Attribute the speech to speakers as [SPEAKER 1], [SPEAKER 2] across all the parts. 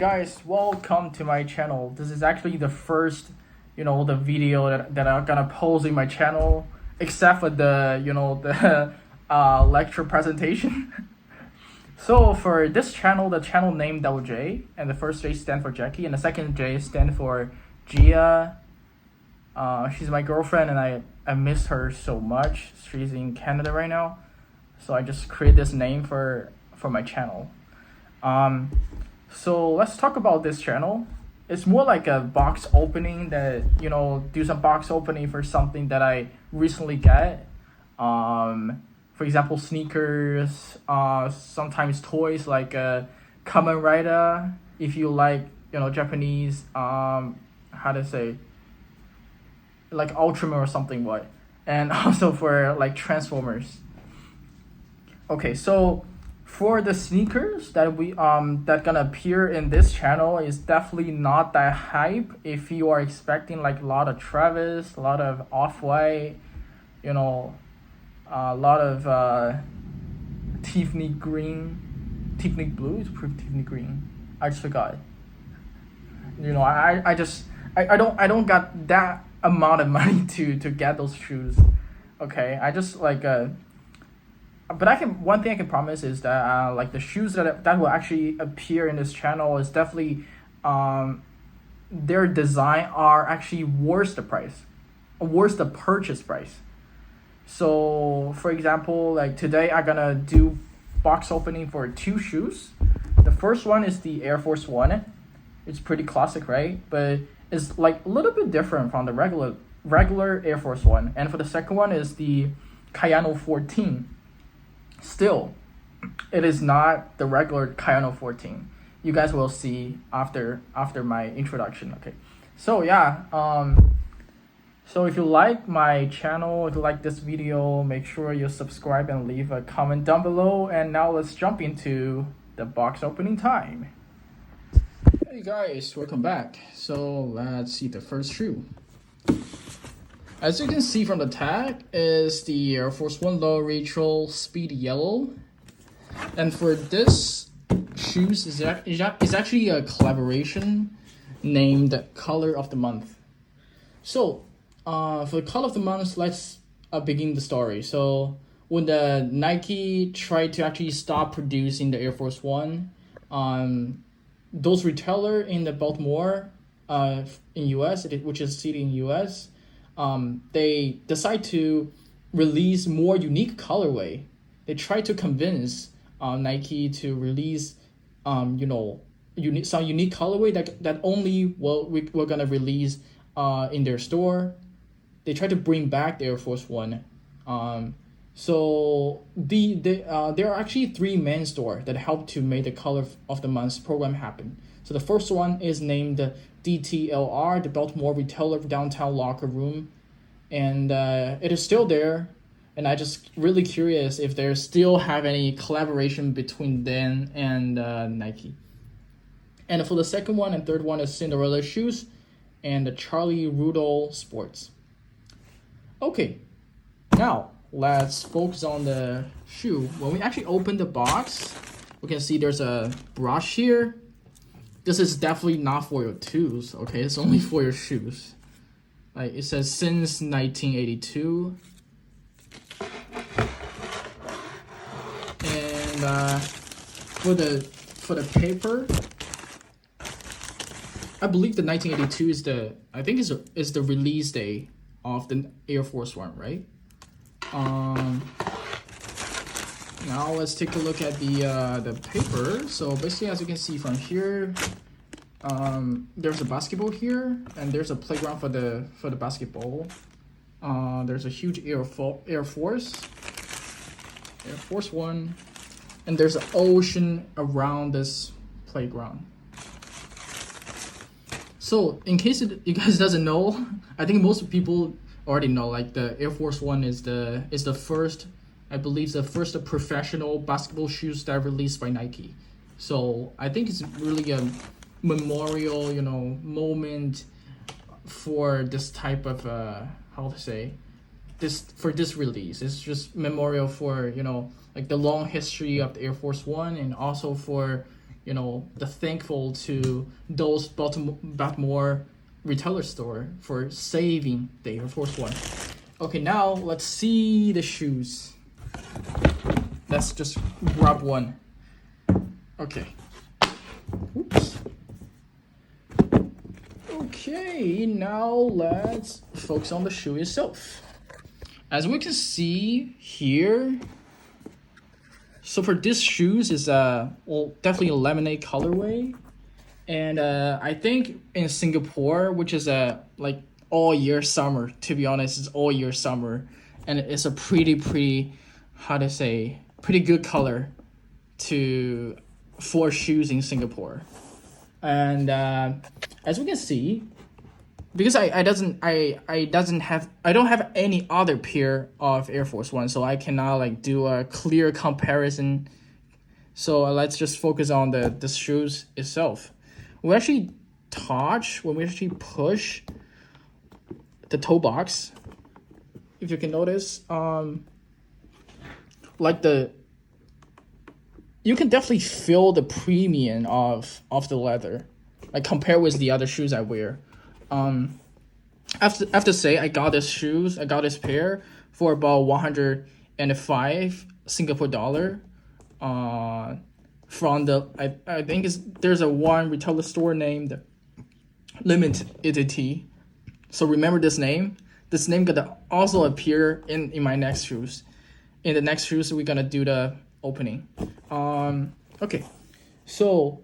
[SPEAKER 1] guys, welcome to my channel. This is actually the first, the video that I'm gonna post in my channel, except for the lecture presentation. So for this channel, the channel name double J, and the first J stand for Jackie, and the second J stand for Gia. She's my girlfriend, and I miss her so much. She's in Canada right now, so I just created this name for my channel. So let's talk about this channel. It's more like a box opening that, do some box opening for something that I recently get. For example, sneakers, sometimes toys like Kamen Rider, if you like, Japanese, how to say, like Ultraman or something, what? And also for like Transformers. Okay, so for the sneakers that that gonna appear in this channel is definitely not that hype. If you are expecting like a lot of Travis, a lot of Off-White, a lot of Tiffany green, Tiffany blue, it's pretty Tiffany green. I just forgot. I don't got that amount of money to get those shoes. Okay, I just like but one thing I can promise is that like the shoes that will actually appear in this channel is definitely their design are actually worth the purchase price. So for example, like today I'm gonna do box opening for 2 shoes. The first one is the Air Force 1. It's pretty classic, right? But it's like a little bit different from the regular Air Force 1. And for the second one is the Kayano 14. Still, it is not the regular Kayano 14. You guys will see after my introduction. Okay, so yeah, so if you like my channel, if you like this video, make sure you subscribe and leave a comment down below. And now let's jump into the box opening time. Hey guys, welcome back. So let's see the first shoe. As you can see from the tag, is the Air Force 1 Low Retro Speed Yellow. And for this shoes is actually a collaboration named Color of the Month. So for the Color of the Month, let's begin the story. So when the Nike tried to actually stop producing the Air Force 1, those retailer in the Baltimore in US, which is city in US, they decide to release more unique colorway. They try to convince Nike to release some unique colorway that only we're gonna release in their store. They try to bring back the Air Force 1. So there are actually 3 main stores that help to make the Color of the Month program happen. So the first one is named DTLR, the Baltimore Retailer Downtown Locker Room, and it is still there. And I just really curious if they still have any collaboration between them and Nike. And for the second one and third one is Cinderella Shoes and the Charlie Rudol Sports. Okay, now let's focus on the shoe. When we actually open the box, we can see there's a brush here. This is definitely not for your tools, okay? It's only for your shoes. Like it says since 1982. And for the paper, I believe the 1982 is the release day of the Air Force 1, right? Now let's take a look at the paper. So basically, as you can see from here, there's a basketball here, and there's a playground for the basketball. There's a huge Air Force 1, and there's an ocean around this playground. So in case you guys doesn't know, I think most people already know, like the Air Force 1 is the first, I believe, the first professional basketball shoes that are released by Nike. So I think it's really a memorial, moment for this type of this release. It's just memorial for like the long history of the Air Force 1, and also for the thankful to those Baltimore retailer store for saving the Air Force One. Okay, now let's see the shoes. Let's just grab one. Okay. Oops. Okay, now let's focus on the shoe itself. As we can see here, so for this shoes is definitely a lemonade colorway, and I think in Singapore, which is like all year summer. To be honest, it's all year summer, and it's a pretty how to say pretty good color for shoes in Singapore. And as we can see, because I don't have any other pair of Air Force One, so I cannot like do a clear comparison. So let's just focus on the shoes itself. We actually touch when we actually push the toe box. If you can notice, you can definitely feel the premium of the leather, like compared with the other shoes I wear. I have to say I got this pair for about 105 Singapore dollar. From I think there's a one retailer store named Limited. So remember this name. This name gonna also appear in my next shoes. In the next shoes we're gonna do the opening. Okay, so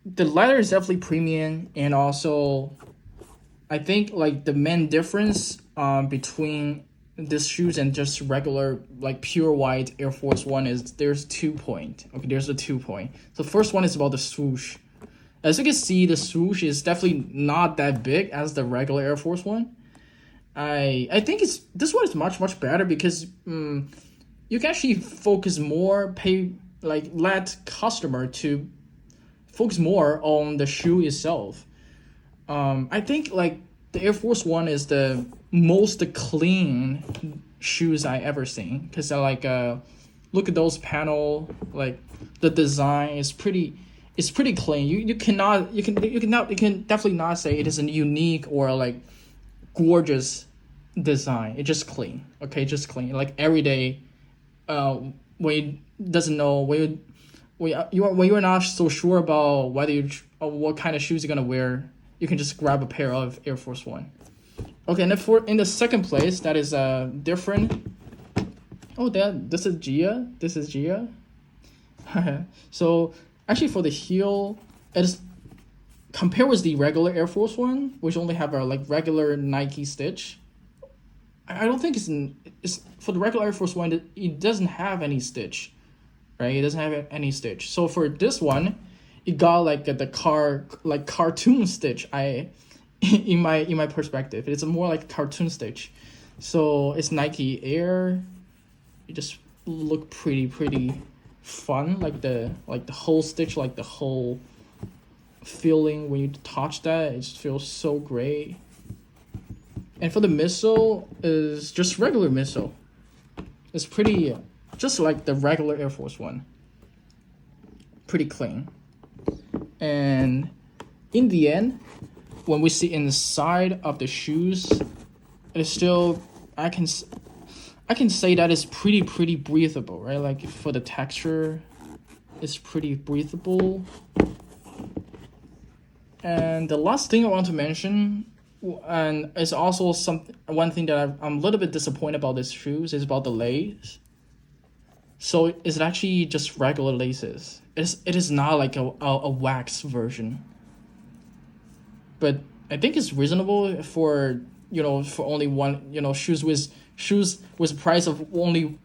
[SPEAKER 1] the leather is definitely premium, and also I think like the main difference between this shoes and just regular like pure white Air Force One is there's 2 point. Okay, there's a 2 point. The first one is about the swoosh. As you can see, the swoosh is definitely not that big as the regular Air Force One. I think this one is much better because you can actually focus more, let customer to focus more on the shoe itself. I think like the Air Force One is the most clean shoes I ever seen, because look at those panel, like the design is pretty clean. You can definitely not say it is a unique or like gorgeous design. It's just clean. Okay, just clean. Like every day, when you doesn't know when you're not so sure about what kind of shoes you're gonna wear, you can just grab a pair of Air Force One. Okay, and in the second place, that is different. Oh, this is Gia. So actually, for the heel, it is compared with the regular Air Force One, which only have a like regular Nike stitch. I don't think it's for the regular Air Force One. It doesn't have any stitch, right? It doesn't have any stitch. So for this one, it got like the cartoon stitch. In my perspective, it's more like cartoon stitch. So it's Nike Air. It just look pretty fun. Like the whole stitch, like the whole feeling when you touch that, it just feels so great. And for the midsole is just regular midsole. It's pretty just like the regular Air Force One. Pretty clean. And in the end, when we see inside of the shoes, it is still I can say that it's pretty breathable, right? Like for the texture, it's pretty breathable. And the last thing I want to mention, and it's also one thing that I'm a little bit disappointed about these shoes, is about the lace. So it's actually just regular laces. It is not like a wax version. But I think it's reasonable for only one, shoes with price of only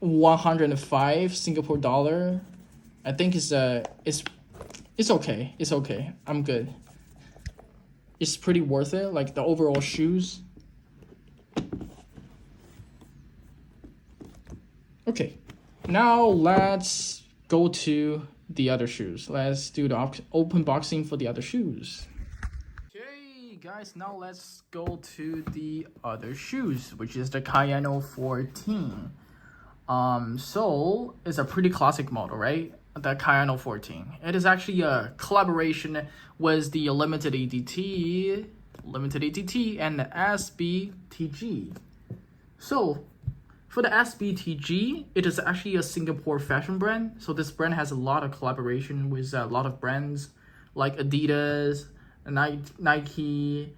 [SPEAKER 1] 105 Singapore dollar. I think it's okay. It's okay. I'm good. It's pretty worth it, like the overall shoes. Okay, now let's go to the other shoes. Let's do the open boxing for the other shoes. Okay, guys, now let's go to the other shoes, which is the Kayano 14. So it's a pretty classic model, right? the Kayano 14. It is actually a collaboration with the limited EDT and the SBTG. So for the SBTG, it is actually a Singapore fashion brand. So this brand has a lot of collaboration with a lot of brands like Adidas, Nike,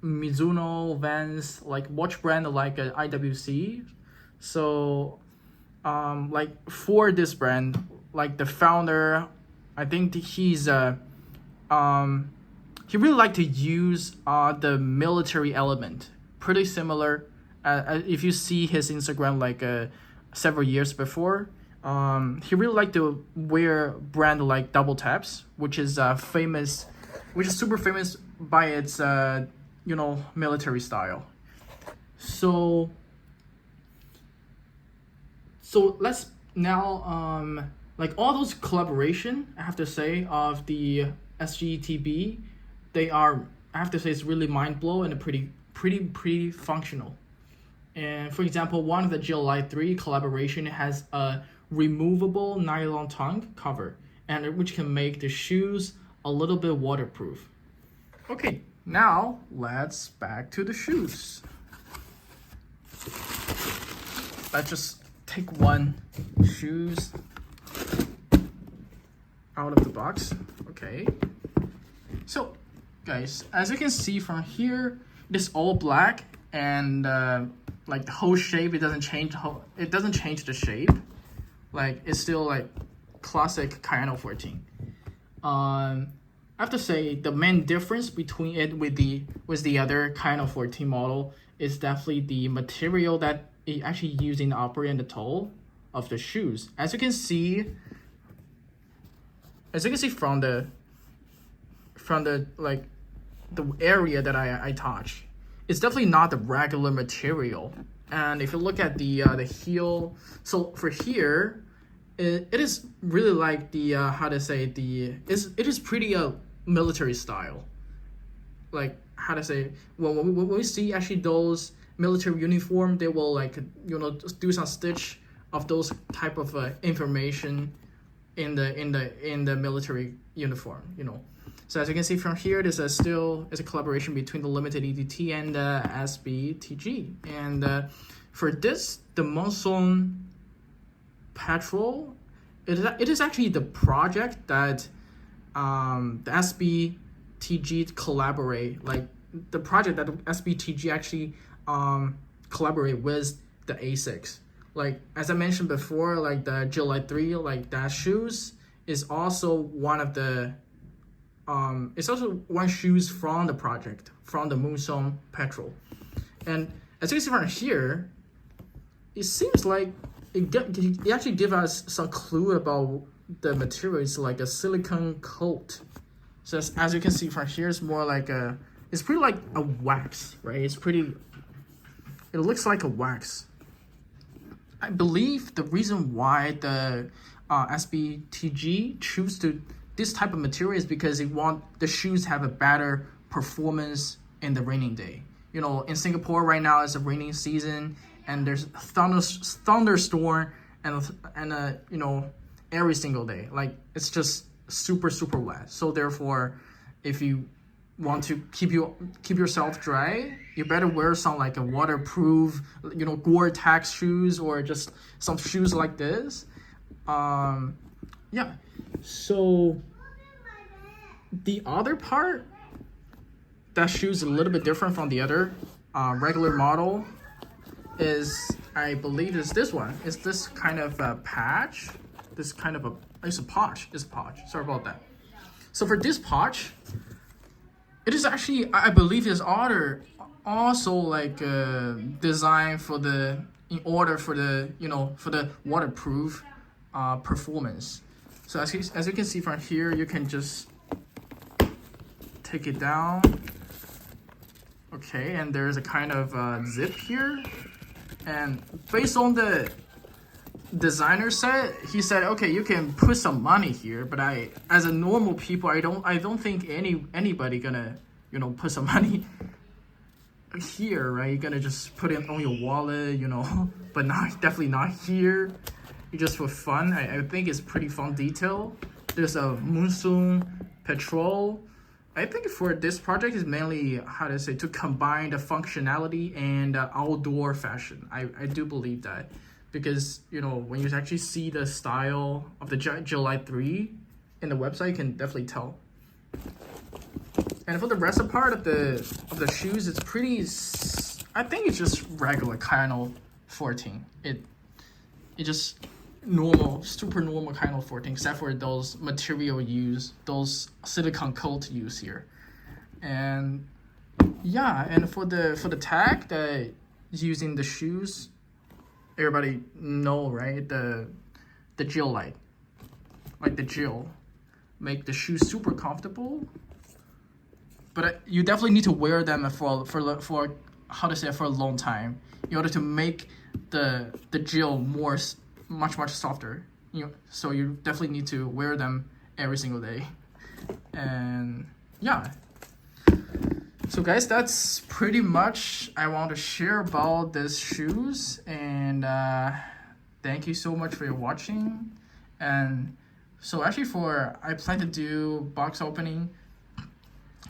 [SPEAKER 1] Mizuno, Vans, like watch brand like IWC. So like for this brand, like the founder, I think he's he really like to use the military element, pretty similar. If you see his Instagram like several years before, he really liked to wear brand like Double Taps, which is famous, which is super famous by its military style. So let's now like all those collaboration, I have to say, of the SGTB, they are, I have to say, it's really mind blowing and pretty functional. And for example, one of the GLI 3 collaboration has a removable nylon tongue cover, and which can make the shoes a little bit waterproof. Okay, now let's back to the shoes. Let's just take one shoes out of the box. Okay. So, guys, as you can see from here, it is all black, and like the whole shape, it doesn't change the shape. Like it's still like classic Kayano 14. I have to say the main difference between it with the other Kayano 14 model is definitely the material that it actually used in the upper and the toe of the shoes. As you can see from the like the area that I touch, it's definitely not the regular material. And if you look at the heel, so for here, it is really like the it is pretty military style. Like how to say, when we see actually those military uniform, they will like do some stitch of those type of information in the military uniform, So as you can see from here, there's a collaboration between the limited EDT and SBTG. And for this, the Monsoon Patrol, it is actually the project that the SBTG collaborate, like the project that the SBTG actually collaborate with the A6. Like as I mentioned before, like the July 3, like that shoes is also one of the it's also one shoes from the project, from the Monsoon Patrol. And as you can see from here, it seems like it actually give us some clue about the material. It's like a silicone coat. So as you can see from here, it's more like it's pretty like a wax, right? It looks like a wax. I believe the reason why the SBTG choose this type of material is because they want the shoes have a better performance in the raining day. In Singapore right now it's a raining season, and there's thunderstorm and every single day. Like it's just super wet. So therefore, if you want to keep yourself dry, you better wear some like a waterproof, Gore-Tex shoes, or just some shoes like this. Yeah. So the other part, that shoe's a little bit different from the other regular model, is I believe is this one. It's this kind of patch. This kind of it's a patch. Sorry about that. So for this patch, it is actually, I believe, is also like designed in order for the waterproof performance. So as you can see from here, you can just take it down. Okay, and there's a kind of zip here, and based on the designer said, he said, okay, you can put some money here, but as a normal people, I don't think anybody gonna put some money here, right? You're gonna just put it on your wallet, but definitely not here. just for fun. I think it's pretty fun detail. There's a Monsoon Patrol. I think for this project is mainly, how to say, to combine the functionality and outdoor fashion. I do believe that, because when you actually see the style of the July 3 in the website, you can definitely tell. And for the rest of part of the shoes, it's pretty, I think it's just regular Kayano 14. It just normal, super normal Kayano 14, except for those material used, those silicone coat used here. And yeah, and for the tag that is using the shoes, everybody know, right? The gel light, like the gel, make the shoes super comfortable. But you definitely need to wear them for how to say, for a long time in order to make the gel much softer. So you definitely need to wear them every single day. And yeah. So guys, that's pretty much I want to share about these shoes. And thank you so much for watching. And so actually I plan to do box opening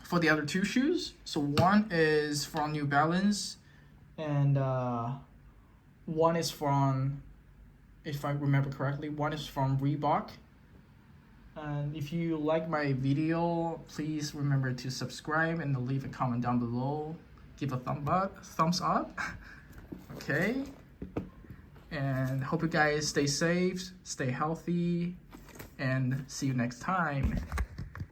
[SPEAKER 1] for the other two shoes. So one is from New Balance, and one is from, if I remember correctly, one is from Reebok. And if you like my video, please remember to subscribe and leave a comment down below. Give a thumbs up. Okay. And hope you guys stay safe, stay healthy, and see you next time.